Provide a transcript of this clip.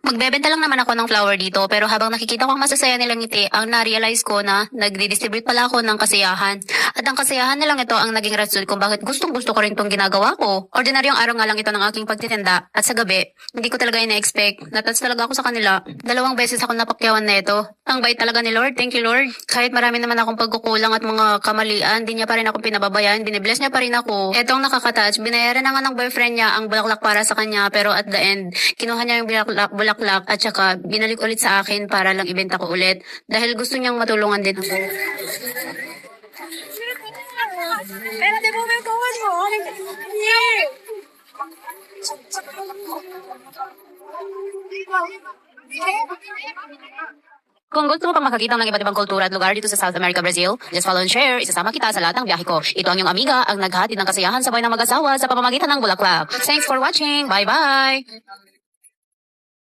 Magbebenta lang naman ako ng flower dito pero habang nakikita ko ang masasaya nilang ngiti, ang na-realize ko na nagdi-distribute pala ako ng kasiyahan. At ang kasiyahan nilang ito ang naging rason kung bakit gustong-gusto ko rin itong ginagawa ko. Ordinaryong araw nga lang ito ng aking pagtitinda at sa gabi, hindi ko talaga ina-expect. Natouch talaga ako sa kanila. 2 beses ako napakyawan na ito. Ang bait talaga ni Lord. Thank you, Lord. Kahit marami naman akong pagkukulang at mga kamalian, di niya pa rin ako pinababayaan. Binibless niya pa rin ako. Etong nakaka-touch, binayaran na nga ng boyfriend niya ang bulaklak para sa kanya pero at the end, kinuha niya yung bulaklak at saka binalik ulit sa akin para lang ibenta ko ulit dahil gusto niyang matulungan din ako. Pero di mo may kawan mo. Kung gusto mo pang makakita ng iba't ibang kultura at lugar dito sa South America, Brazil, just follow and share. Isasama kita sa lahat ng biyahe ko. Ito ang iyong amiga, ang naghahatid ng kasiyahan sa buhay ng mag-asawa sa pamamagitan ng bulaklak. Thanks for watching. Bye-bye!